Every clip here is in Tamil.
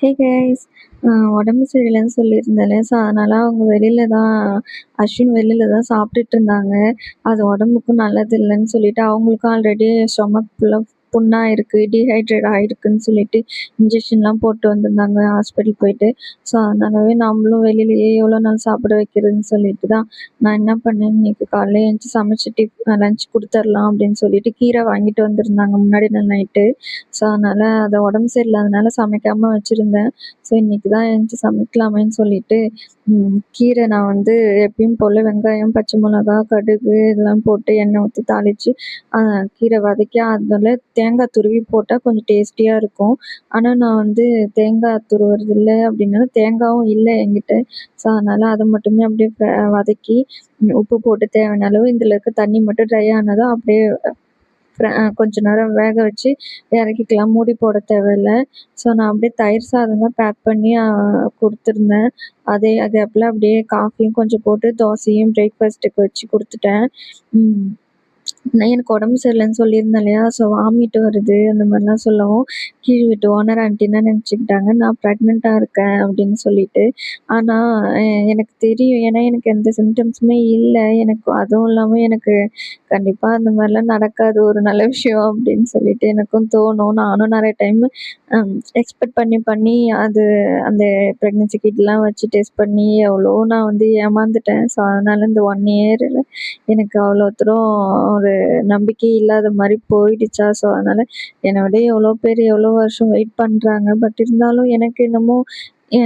Hey guys! உடம்பு சரியில்லன்னு சொல்லியிருந்தேன்ல. ஸோ, அதனால அவங்க வெளில தான் அஸ்வின் வெளில தான் சாப்பிட்டுட்டு இருந்தாங்க. அது உடம்புக்கும் நல்லது இல்லன்னு சொல்லிட்டு, அவங்களுக்கும் ஆல்ரெடி ஸ்டொமக் ஃபுல்லா புண்ணா இருக்கு. டீஹைட்ரேட் ஆயிருக்குன்னு சொல்லிட்டு, இன்ஜெக்ஷன்லாம் போட்டு வந்திருந்தாங்க ஹாஸ்பிட்டல் போயிட்டு. ஸோ, அதனாலவே நம்மளும் வெளியிலயே எவ்வளோ நாள் சாப்பிட வைக்கிறதுன்னு சொல்லிட்டு தான், நான் என்ன பண்ணேன், இன்னைக்கு காலையில எந்திச்சு சமைச்சு லஞ்ச் குடுத்துரலாம் அப்படின்னு சொல்லிட்டு, கீரை வாங்கிட்டு வந்திருந்தாங்க முன்னாடி நாள் நைட்டு. ஸோ, அதனால அது உடம்பு சரியில்லாதனால சமைக்காம வச்சிருந்தேன். ஸோ, இன்னைக்கு தான் எந்திச்சு சமைக்கலாமேன்னு சொல்லிட்டு, கீரை நான் வந்து எப்பயும் போல வெங்காயம், பச்சை மிளகா, கடுகு இதெல்லாம் போட்டு எண்ணெய் ஊத்தி தாளிச்சு, கீரை வதக்கி அதில தேங்காய் துருவி போட்டா கொஞ்சம் டேஸ்டியா இருக்கும். ஆனா, நான் வந்து தேங்காய் துருவுறது இல்ல அப்படின்னால தேங்காவும் இல்ல என்கிட்ட. ஸோ, அதனால அத மட்டுமே அப்படியே வதக்கி, உப்பு போட்டு தேவையான அளவு இதில இருக்க தண்ணி மட்டும் ட்ரை ஆனதும் அப்படியே கொஞ்ச நேரம் வேக வச்சு இறக்கிக்கலாம். மூடி போட தேவையில்ல. ஸோ, நான் அப்படியே தயிர் சாதம் தான் பேக் பண்ணி குடுத்துருந்தேன். அதே கேப்ல அப்படியே காஃபியும் கொஞ்சம் போட்டு தோசையும் பிரேக்ஃபாஸ்ட்டுக்கு வச்சு குடுத்துட்டேன். ம். எனக்கு உடம்பு சரியில்லன்னு சொல்லியிருந்தேன் இல்லையா? ஸோ, வாமிட் வருது அந்த மாதிரிலாம் சொல்லவும், கீழ் வீட்டு ஓனர் ஆன்டி என்ன நினச்சுக்கிட்டாங்க, நான் ப்ரெக்னென்ட்டா இருக்கேன் அப்படின்னு சொல்லிட்டு. ஆனா, எ எனக்கு தெரியும். ஏன்னா, எனக்கு எந்த சிம்டம்ஸுமே இல்ல. எனக்கு அதுவும் இல்லாம எனக்கு கண்டிப்பா அந்த மாதிரிலாம் நடக்காது. ஒரு நல்ல விஷயம் அப்படின்னு சொல்லிட்டு எனக்கும் தோணும். நானும் நெறைய டைம் எக்ஸ்பெக்ட் பண்ணி பண்ணி அது அந்த ப்ரெக்னன்சி கிட்லாம் வச்சு டெஸ்ட் பண்ணி எவ்வளோ நான் வந்து ஏமாந்துட்டேன். ஸோ, அதனால இந்த 1 இயர்ல எனக்கு அவ்வளோ தூரம் ஒரு நம்பிக்கையே இல்லாத மாரி போயிடுச்சா. ஸோ, அதனால என்னை விட எவ்வளோ பேர் எவ்வளோ வருஷம் வெயிட் பண்றாங்க. பட் இருந்தாலும் எனக்கு என்னமோ அ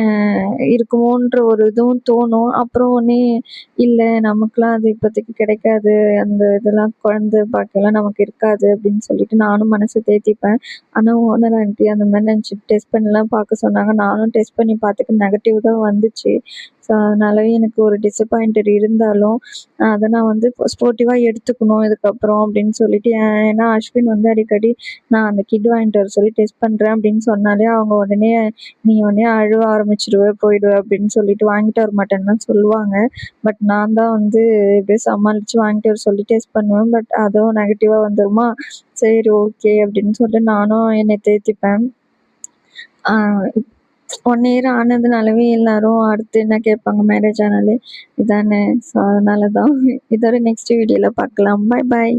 இருக்குமோன்ற ஒரு இதுவும் தோணும். அப்புறம் உடனே இல்ல நமக்குலாம் அது இப்போதைக்கு கிடைக்காது. அந்த இதெல்லாம் குழந்தை பாக்கியம்லாம் நமக்கு இருக்காது அப்படின்னு சொல்லிட்டு நானும் மனச தேத்திப்பேன். ஆனா ஓனர் ஆன்டி அந்த மாரி நினச்சுட்டு டெஸ்ட் பண்ணிலாம் பார்க்க சொன்னாங்க. நானும் டெஸ்ட் பண்ணி பார்த்துட்டு நெகட்டிவ் தான் வந்துச்சு. ஸோ, அதனாலவே எனக்கு ஒரு டிசப்பாயிண்டட் இருந்தாலும், அத நான் வந்து ஸ்போர்ட்டிவா எடுத்துக்கணும் இதுக்கப்புறம் அப்படின்னு சொல்லிட்டு, ஏன்னா அஸ்வின் வந்து அடிக்கடி நான் அந்த கிட் வாங்கிட்டு வர சொல்லி டெஸ்ட் பண்றேன் அப்படின்னு சொன்னாலே, அவங்க உடனே "நீ உடனே அழுவ ஆரம்பிச்சுருவ, போயிடுவ" அப்படின்னு சொல்லிட்டு வாங்கிட்டு வர மாட்டேன்னு தான் சொல்லுவாங்க. பட் நான் தான் வந்து எப்படியோ சமாளிச்சு வாங்கிட்டு வர சொல்லி டெஸ்ட் பண்ணுவேன். பட் அதுவும் நெகட்டிவா வந்துருமா, சரி ஓகே அப்படின்னு சொல்லிட்டு நானும் என்னை தேத்திப்பேன். ஆ 1 இயர் ஆனதுனாலவே எல்லாரும் அடுத்து என்ன கேட்பாங்க மேரேஜ் ஆனாலே, இதானே. ஸோ, அதனால தான். இதோட நெக்ஸ்ட் வீடியோல பார்க்கலாம். பாய் பாய்.